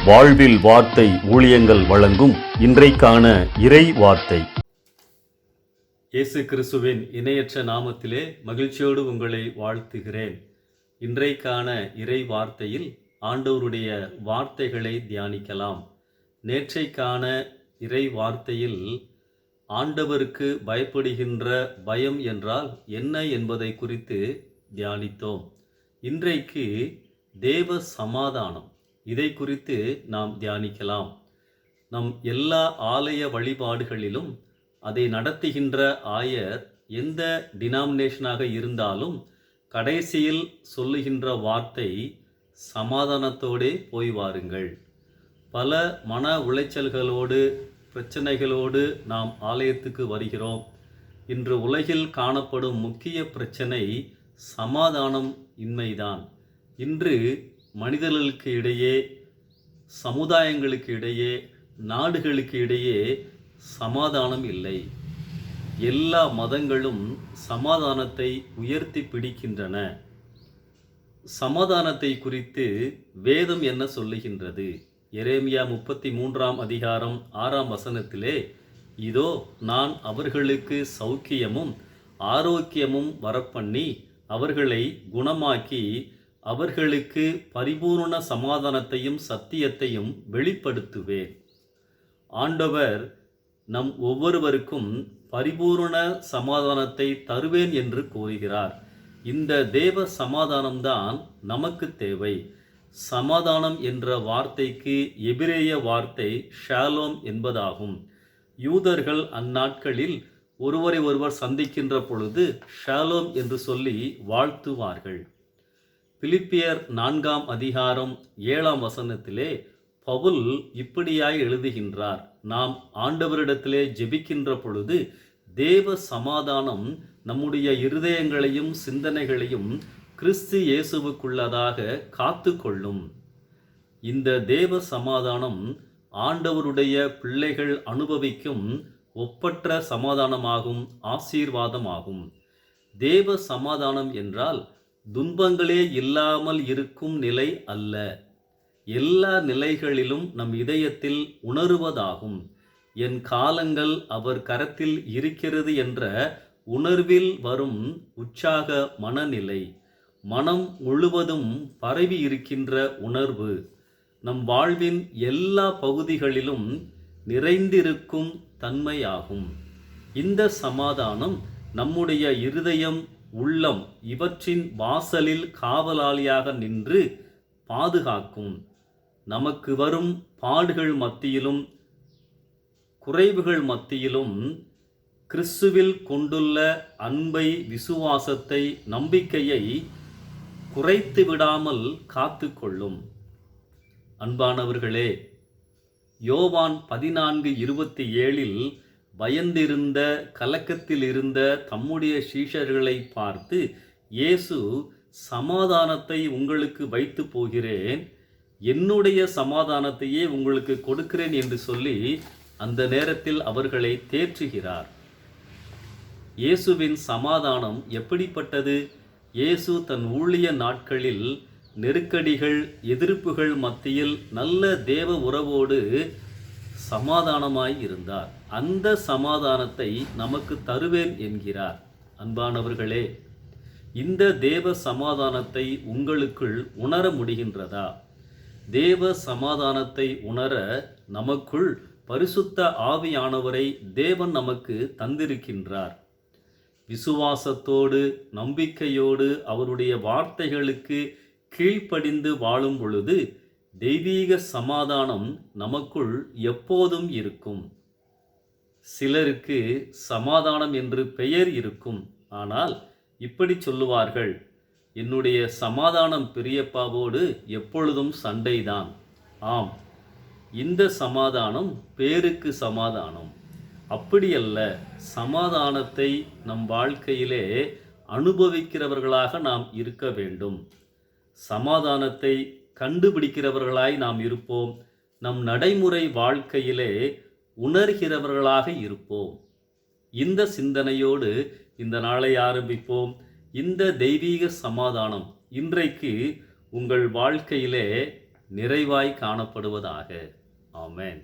வாழ்வில் வார்த்தை ஊழியங்கள் வழங்கும் இன்றைக்கான இறை வார்த்தை. இயேசு கிறிஸ்துவின் இணையற்ற நாமத்திலே மகிழ்ச்சியோடு உங்களை வாழ்த்துகிறேன். இன்றைக்கான இறை வார்த்தையில் ஆண்டவருடைய வார்த்தைகளை தியானிக்கலாம். நேற்றைக்கான இறை வார்த்தையில் ஆண்டவருக்கு பயப்படுகின்ற பயம் என்றால் என்ன என்பதை குறித்து தியானித்தோம். இன்றைக்கு தேவ சமாதானம், இதை குறித்து நாம் தியானிக்கலாம். நம் எல்லா ஆலய வழிபாடுகளிலும் அதை நடத்துகின்ற ஆயர் எந்த டினாமினேஷனாக இருந்தாலும் கடைசியில் சொல்லுகின்ற வார்த்தை சமாதானத்தோடே போய் வாருங்கள். பல மன உளைச்சல்களோடு பிரச்சனைகளோடு நாம் ஆலயத்துக்கு வருகிறோம். இன்று உலகில் காணப்படும் முக்கிய பிரச்சனை சமாதானம் இன்மைதான். இன்று மனிதர்களுக்கு இடையே, சமுதாயங்களுக்கு இடையே, நாடுகளுக்கு இடையே சமாதானம் இல்லை. எல்லா மதங்களும் சமாதானத்தை உயர்த்தி பிடிக்கின்றன. சமாதானத்தை குறித்து வேதம் என்ன சொல்லுகின்றது? எரேமியா 33 அதிகாரம் 6 இதோ நான் அவர்களுக்கு சௌக்கியமும் ஆரோக்கியமும் வரப்பண்ணி அவர்களை குணமாக்கி அவர்களுக்கு பரிபூர்ண சமாதானத்தையும் சத்தியத்தையும் வெளிப்படுத்துவேன். ஆண்டவர் நம் ஒவ்வொருவருக்கும் பரிபூர்ண சமாதானத்தை தருவேன் என்று கூறுகிறார். இந்த தேவ சமாதானம்தான் நமக்கு தேவை. சமாதானம் என்ற வார்த்தைக்கு எபிரேய வார்த்தை ஷாலோம் என்பதாகும். யூதர்கள் அந்நாட்களில் ஒருவரை ஒருவர் சந்திக்கின்ற பொழுது ஷாலோம் என்று சொல்லி வாழ்த்துவார்கள். பிலிப்பியர் 4 அதிகாரம் 7 பவுல் இப்படியாய் எழுதுகின்றார். நாம் ஆண்டவரிடத்திலே ஜெபிக்கின்ற பொழுது தேவ சமாதானம் நம்முடைய இருதயங்களையும் சிந்தனைகளையும் கிறிஸ்து இயேசுவுக்குள்ளதாக காத்து கொள்ளும். இந்த தேவ சமாதானம் ஆண்டவருடைய பிள்ளைகள் அனுபவிக்கும் ஒப்பற்ற சமாதானமாகும், ஆசீர்வாதமாகும். தேவ சமாதானம் என்றால் துன்பங்களே இல்லாமல் இருக்கும் நிலை அல்ல. எல்லா நிலைகளிலும் நம் இதயத்தில் உணருவதாகும். என் காலங்கள் அவர் கரத்தில் இருக்கிறது என்ற உணர்வில் வரும் உற்சாக மனநிலை, மனம் முழுவதும் பரவி இருக்கின்ற உணர்வு, நம் வாழ்வின் எல்லா பகுதிகளிலும் நிறைந்திருக்கும் தன்மையாகும். இந்த சமாதானம் நம்முடைய இருதயம், உள்ளம் இவற்றின் வாசலில் காவலாளியாக நின்று பாதுகாக்கும். நமக்கு வரும் பாடுகள் மத்தியிலும் குறைவுகள் மத்தியிலும் கிறிஸ்துவில் கொண்டுள்ள அன்பை, விசுவாசத்தை, நம்பிக்கையை குறைத்து விடாமல் காத்து கொள்ளும். அன்பானவர்களே, யோவான் 14:27 பயந்திருந்த, கலக்கத்தில் இருந்த தம்முடைய சீஷர்களை பார்த்து இயேசு சமாதானத்தை உங்களுக்கு வைத்து போகிறேன், என்னுடைய சமாதானத்தையே உங்களுக்கு கொடுக்கிறேன் என்று சொல்லி அந்த நேரத்தில் அவர்களை தேற்றுகிறார். இயேசுவின் சமாதானம் எப்படிப்பட்டது? இயேசு தன் ஊழிய நாட்களில் நெருக்கடிகள், எதிர்ப்புகள் மத்தியில் நல்ல தேவ உறவோடு சமாதானமாய் இருந்தார். அந்த சமாதானத்தை நமக்கு தருவேன் என்கிறார். அன்பானவர்களே, இந்த தேவ சமாதானத்தை உங்களுக்குள் உணர முடிகின்றதா? தேவ சமாதானத்தை உணர நமக்குள் பரிசுத்த ஆவியானவரை தேவன் நமக்கு தந்திருக்கின்றார். விசுவாசத்தோடு, நம்பிக்கையோடு அவருடைய வார்த்தைகளுக்கு கீழ்ப்படிந்து வாழும் பொழுது தெய்வீக சமாதானம் நமக்குள் எப்போதும் இருக்கும். சிலருக்கு சமாதானம் என்று பெயர் இருக்கும். ஆனால் இப்படி சொல்லுவார்கள், என்னுடைய சமாதானம் பெரியப்பாவோடு எப்பொழுதும் சண்டைதான். ஆம், இந்த சமாதானம் பேருக்கு சமாதானம். அப்படியல்ல. சமாதானத்தை நம் வாழ்க்கையிலே அனுபவிக்கிறவர்களாக நாம் இருக்க வேண்டும். சமாதானத்தை கண்டுபிடிக்கிறவர்களாய் நாம் இருப்போம். நம் நடைமுறை வாழ்க்கையிலே உணர்கிறவர்களாக இருப்போம். இந்த சிந்தனையோடு இந்த நாளை ஆரம்பிப்போம். இந்த தெய்வீக சமாதானம் இன்றைக்கு உங்கள் வாழ்க்கையிலே நிறைவாய் காணப்படுவதாக. ஆமென்.